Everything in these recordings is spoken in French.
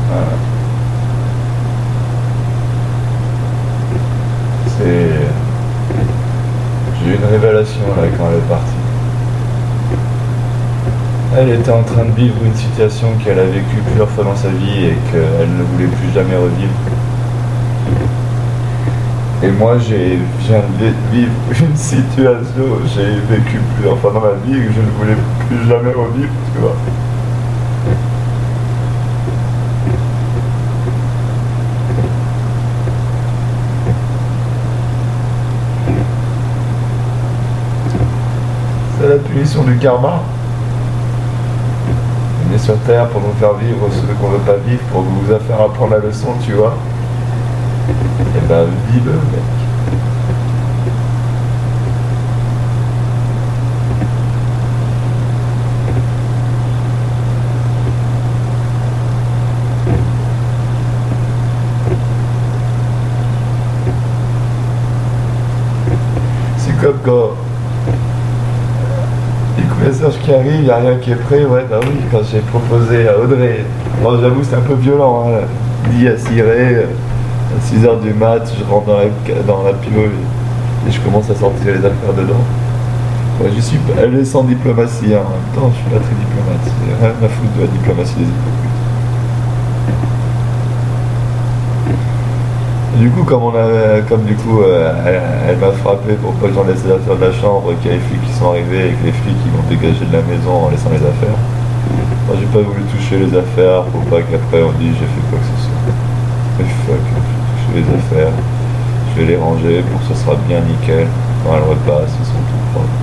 Voilà. C'est... J'ai eu une révélation là quand elle est partie. Elle était en train de vivre une situation qu'elle a vécue plusieurs fois dans sa vie et qu'elle ne voulait plus jamais revivre. Et moi, je viens de vivre une situation que j'ai vécue plusieurs fois dans ma vie et que je ne voulais plus jamais revivre, tu vois. C'est la punition du karma. On est sur Terre pour nous faire vivre ce qu'on ne veut pas vivre, pour vous faire apprendre la leçon, tu vois. Et ben, vis-le, mec. C'est comme quand les messages qui arrivent, il n'y a rien qui est prêt, ouais, bah oui, quand j'ai proposé à Audrey, bon j'avoue c'est un peu violent, hein, dit à Ciré, à 6h du mat, je rentre dans la pilo et je commence à sortir les affaires dedans. Ouais, elle est sans diplomatie, hein, en même temps je suis pas très diplomate, c'est rien à foutre de la diplomatie des hypocrites. Du coup, elle m'a frappé pour pas que j'en laisse les affaires de la chambre, qu'il y a les flics qui sont arrivés et que les flics ils vont dégager de la maison en laissant les affaires. Moi, j'ai pas voulu toucher les affaires pour pas qu'après on dise j'ai fait quoi que ce soit. Mais fuck, je vais toucher les affaires, je vais les ranger pour que ce sera bien nickel. Quand elles repassent, ils sont tout propres.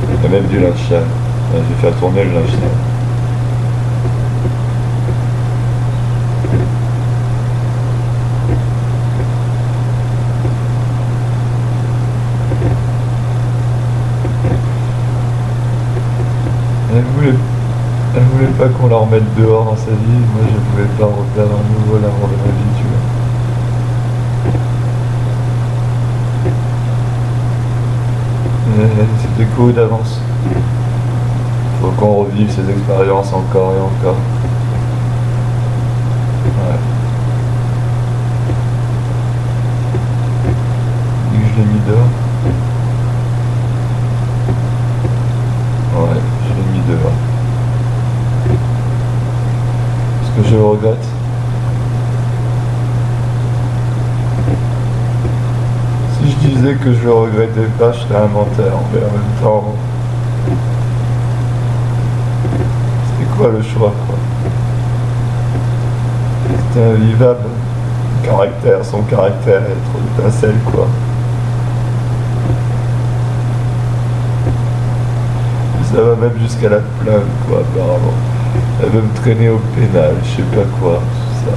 Il y a même du linge sale. Je vais faire tourner le linge sale. Elle voulait pas qu'on la remette dehors dans sa vie, moi je voulais pas reperdre un nouveau l'amour de ma vie, tu vois. Mais c'était cool d'avance. Faut qu'on revive ces expériences encore et encore. Ouais. Dis que je l'ai mis dehors. Ouais, je l'ai mis dehors. Que je regrette. Si je disais que je le regrettais pas, je serais un menteur, mais en même temps, c'était quoi le choix, quoi? C'était invivable. Son caractère est trop d'étincelle, quoi. Ça va même jusqu'à la plainte, quoi, apparemment. Elle veut me traîner au pénal, je sais pas quoi, tout ça.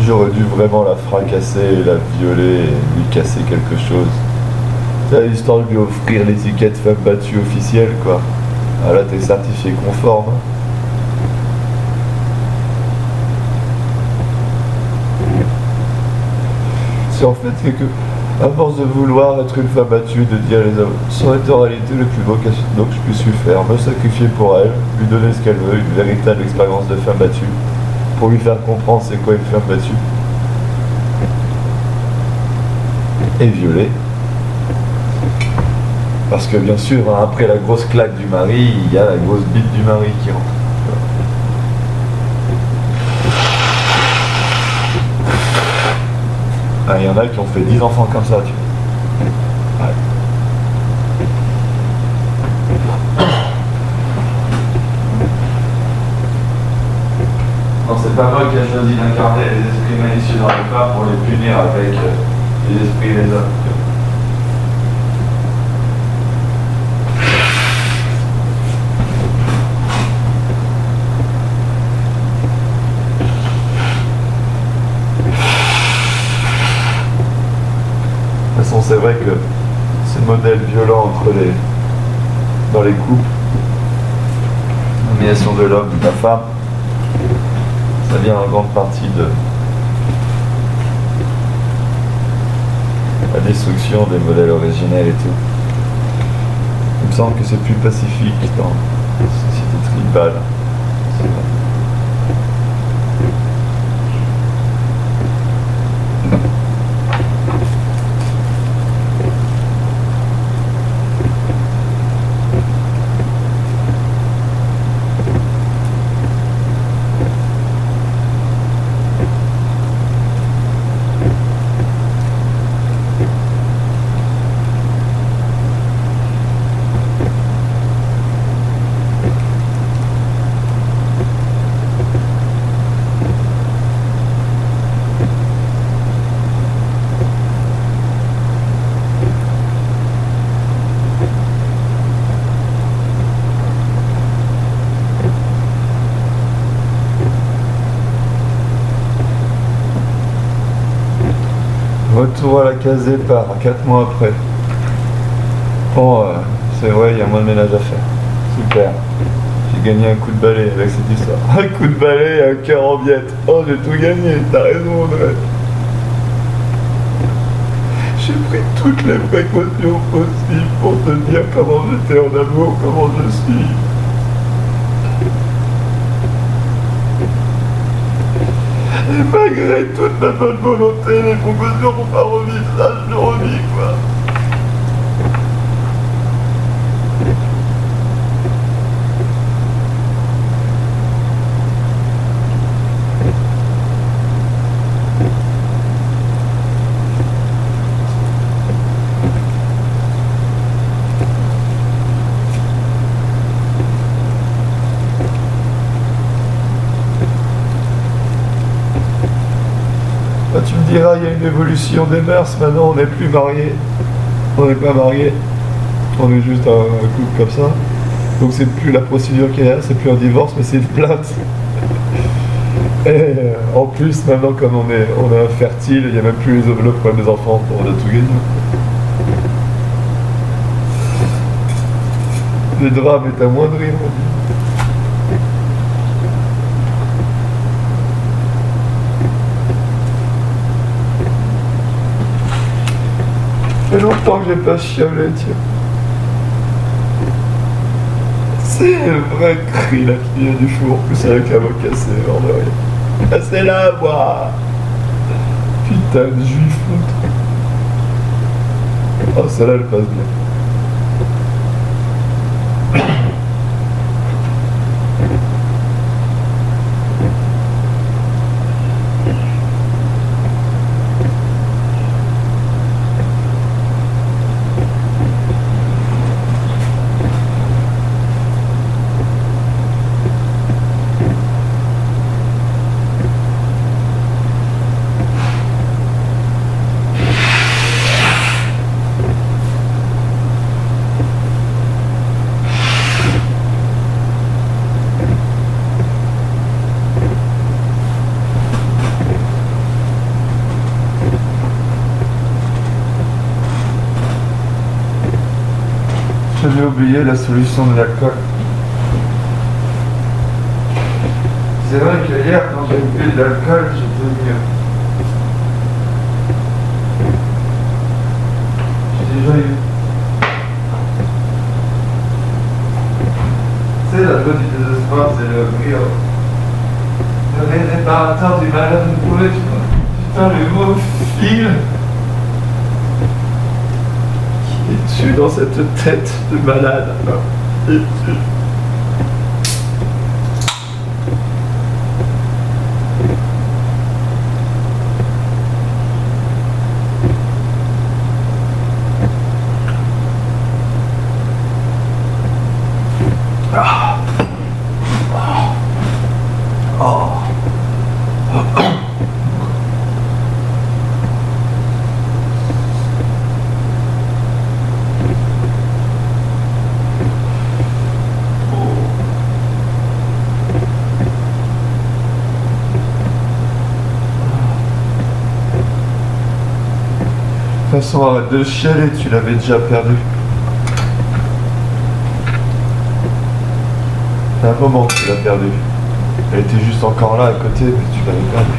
J'aurais dû vraiment la fracasser, la violer et lui casser quelque chose. C'est l'histoire de lui offrir l'étiquette femme battue officielle, quoi. Ah là, t'es certifié conforme. C'est en fait c'est que à force de vouloir être une femme battue, de dire les hommes, ça aurait été en réalité le plus beau cadeau que je puisse lui faire, me sacrifier pour elle, lui donner ce qu'elle veut, une véritable expérience de femme battue, pour lui faire comprendre c'est quoi une femme battue. Et violer. Parce que bien sûr, hein, après la grosse claque du mari, il y a la grosse bite du mari qui rentre. Il y en a qui ont fait 10 enfants comme ça, tu vois. Ouais. Non, c'est pas moi qui ai choisi d'incarner les esprits malicieux dans les femmes pour les punir avec les esprits des hommes. De toute façon, c'est vrai que ces modèles violents dans les couples, l'humiliation de l'homme, de la femme, ça vient en grande partie de la destruction des modèles originels et tout. Il me semble que c'est plus pacifique Société tribale. Retour à la case départ, 4 mois après. Bon, c'est vrai, il y a moins de ménage à faire. Super. J'ai gagné un coup de balai avec cette histoire. Un coup de balai et un cœur en miettes. Oh, j'ai tout gagné, t'as raison, André. J'ai pris toutes les précautions possibles pour te dire comment j'étais en amour, comment je suis. Et malgré toute ma bonne volonté, les précautions vont pas revivre ça, je le revis, quoi. Bah, tu me diras, il y a une évolution des mœurs, maintenant on n'est plus mariés. On n'est pas mariés. On est juste un couple comme ça. Donc c'est plus la procédure qu'il y a, c'est plus un divorce, mais c'est une plainte. Et en plus, maintenant comme on est infertile, il n'y a même plus le problème des enfants, on a tout gagné. Le drame est amoindri, on dit. Ça fait longtemps que j'ai pas chialé, tiens. C'est un vrai cri, la fille du four, plus avec un mot cassé, hors de rien. Cassez-la, moi. Putain de juif, l'autre. Oh, celle-là, elle passe bien. J'avais oublié la solution de l'alcool. C'est vrai que hier, quand j'ai bu de l'alcool, j'étais mieux. J'ai déjà eu. Tu sais, la joie du désespoir, c'est le rire. Le réparateur du malheur de poulet, tu vois. Putain, le mot fil qui est tu dans cette tête de malade. Et tu... De toute façon, arrête de chialer, tu l'avais déjà perdu. À un moment que tu l'as perdu. Elle était juste encore là à côté, mais tu l'avais perdu.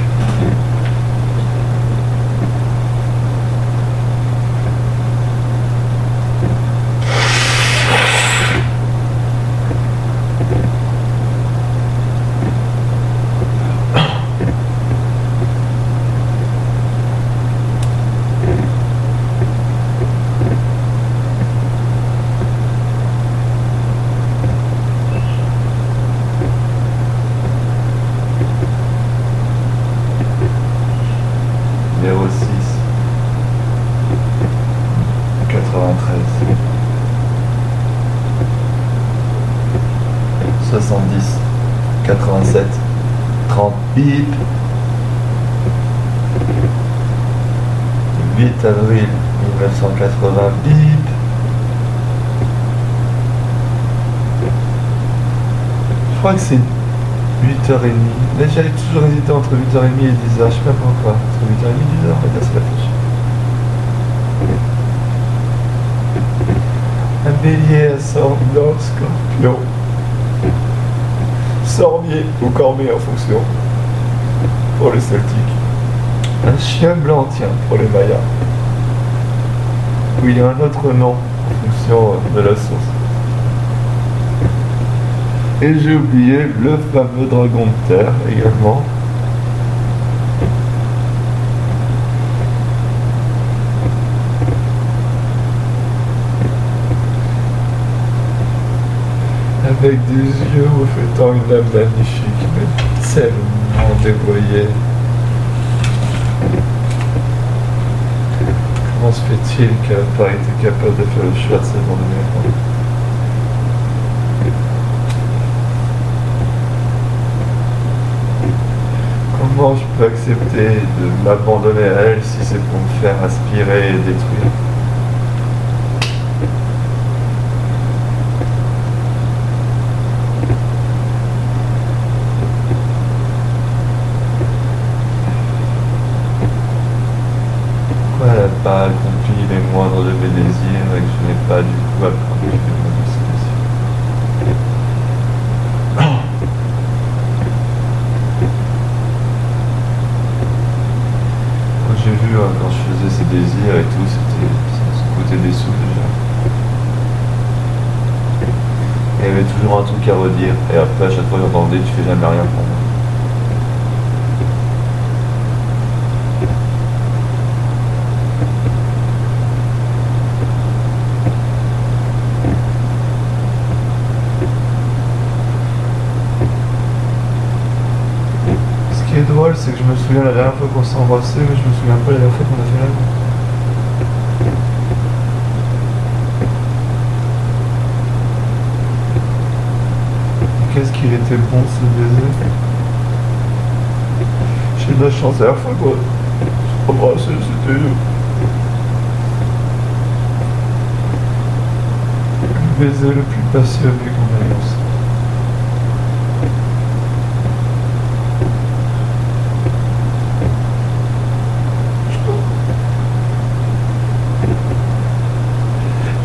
70, 87, 30, bip. 8 avril 1980, bip. Je crois que c'est 8h30. Mais j'avais toujours hésité entre 8h30 et 10h. Je sais pas pourquoi. Entre 8h30 et 10h, on va dire c'est la fiche. Un bélier ascendant scorpion. Sormier ou cormier en fonction. Pour les celtiques. Un chien blanc, tiens, pour les mayas. Où il y a un autre nom en fonction de la source. Et j'ai oublié le fameux dragon de terre également. Avec des yeux reflétant une âme magnifique, mais tellement dévoyée. Comment se fait-il qu'elle n'a pas été capable de faire le choix de cette bande-annonce? Comment je peux accepter de m'abandonner à elle si c'est pour me faire aspirer et détruire? Pourquoi elle n'a pas accompli les moindres de mes désirs et que je n'ai pas du coup accompli les moindres de ses désirs? J'ai vu quand je faisais ces désirs et tout, c'était ce côté des sous déjà. Il y avait toujours un truc à redire, et après à chaque fois j'entendais tu fais jamais rien pour moi. Ce qui est drôle, c'est que je me souviens la dernière fois qu'on s'est embrassé, mais je me souviens pas la dernière fois qu'on a fait l'amour. Qu'est-ce qu'il était bon ce baiser. J'ai de la chance, la dernière fois qu'on s'est embrassé, c'était le baiser le plus passionné qu'on a eu ensemble.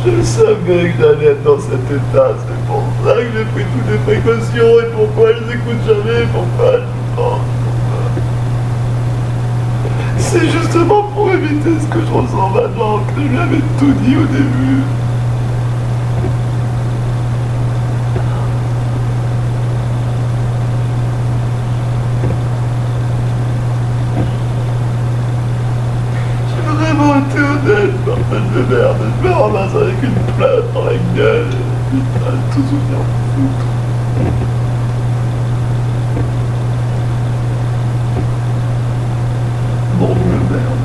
Je savais que j'allais être dans cet état, c'est pour ça que j'ai pris toutes les précautions et pourquoi je n'écoute jamais, pourquoi je pense. C'est justement pour éviter ce que je ressens maintenant que je lui avais tout dit au début. T'es honnête, bordel de merde, je me ramasse avec une plainte dans la gueule, putain, tout souvenir de foutre. Bon, de merde.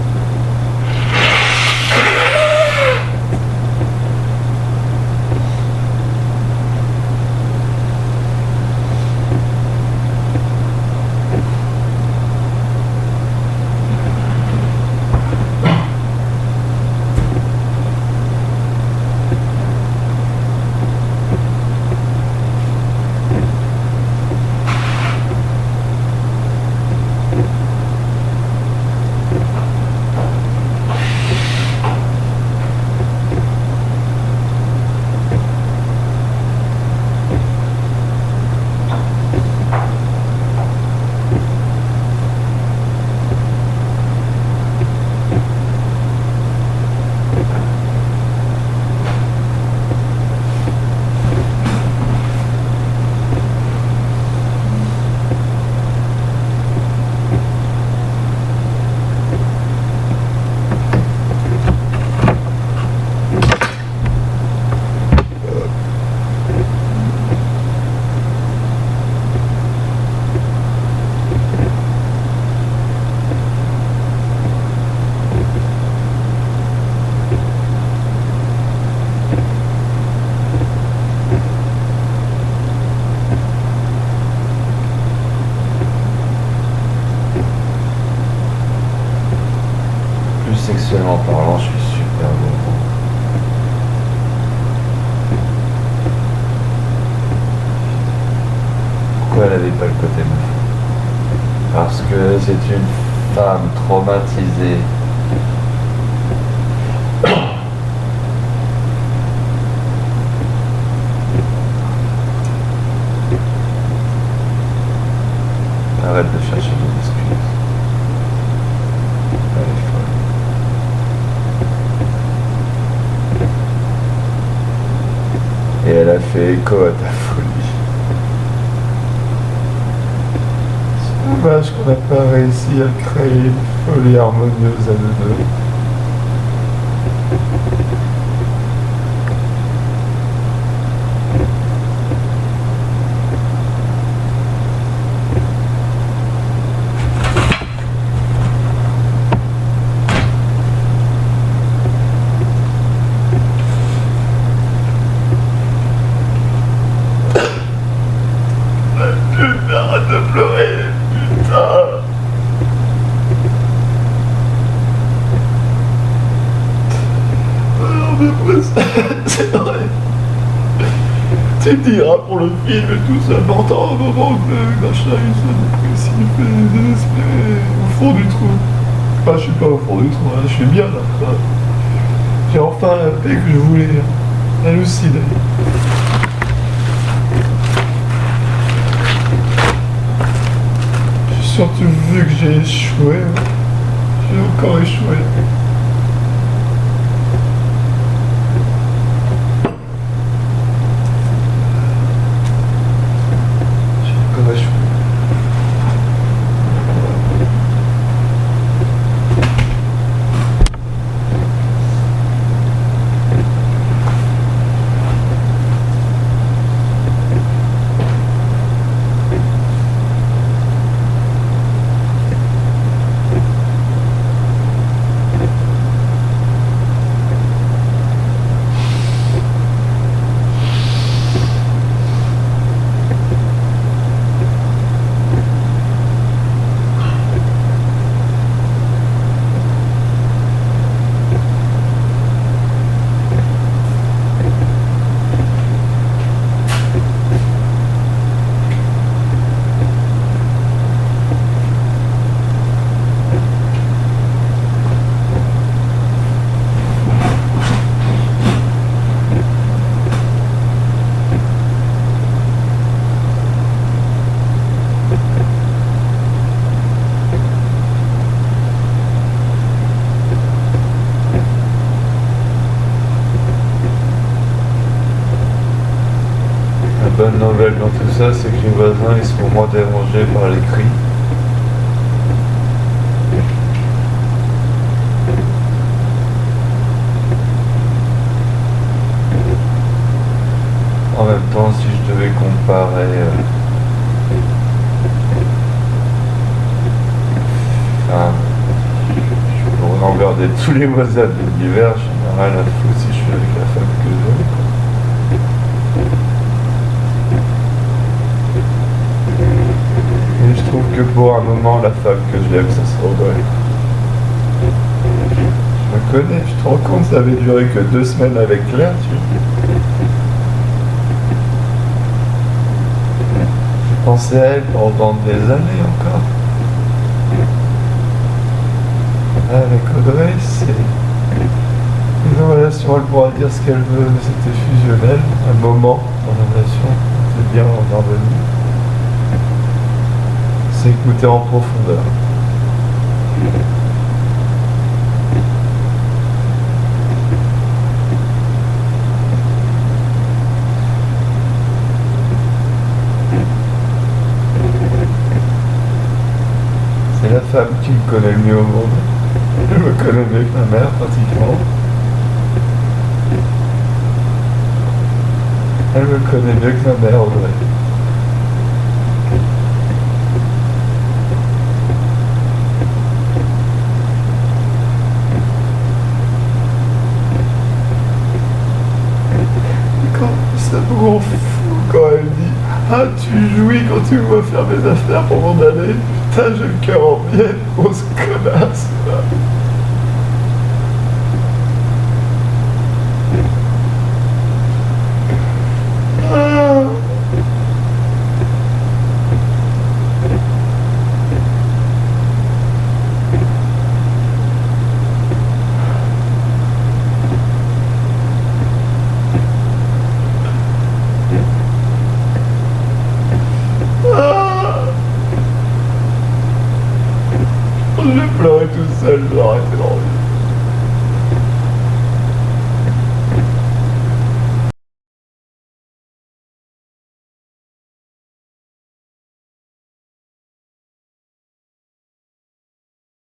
pourquoi elle avait pas le côté meuf? Parce que c'est une femme traumatisée. Arrête de chercher des excuses. Elle est folle. Et elle a fait écho à ta folie. C'est dommage qu'on n'a pas réussi à créer une folie harmonieuse à nous deux. Arrête de pleurer, putain. Non mais c'est vrai. Tu me diras pour le film et tout ça, m'entends un moment que le machin il soit dépressif et désespéré au fond du trou. Enfin je suis pas au fond du trou, hein, je suis bien là. Enfin, j'ai enfin la paix que je voulais, halluciné. Surtout vu que j'ai échoué, j'ai encore échoué. J'ai encore échoué. La bonne nouvelle dans tout ça, c'est que les voisins ils sont moins dérangés par les cris. En même temps, si je devais comparer, enfin, je pourrais regarder tous les voisins de l'univers, j'en ai rien à foutre si je suis avec la femme que j'aime. Et je trouve que pour un moment, la femme que je l'aime, ça se redoit. Je me connais, tu te rends compte, ça avait duré que 2 semaines avec Claire, tu vois. J'ai pensé à elle pendant des années encore. Avec Audrey, c'est une relation, elle pourra dire ce qu'elle veut, mais c'était fusionnel, un moment dans la relation, c'est bien en harmonie. C'est écouter en profondeur. C'est la femme qui me connaît le mieux au monde. Elle me connaît mieux que ma mère, pratiquement. Elle me connaît mieux que ma mère, Audrey. Ça me rend fou quand elle dit « Ah, tu jouis quand tu me vois faire mes affaires pour m'en aller. Putain, j'ai le cœur en miel, grosse connasse. » J'ai pleuré tout seul, j'ai arrêté d'enregistrer.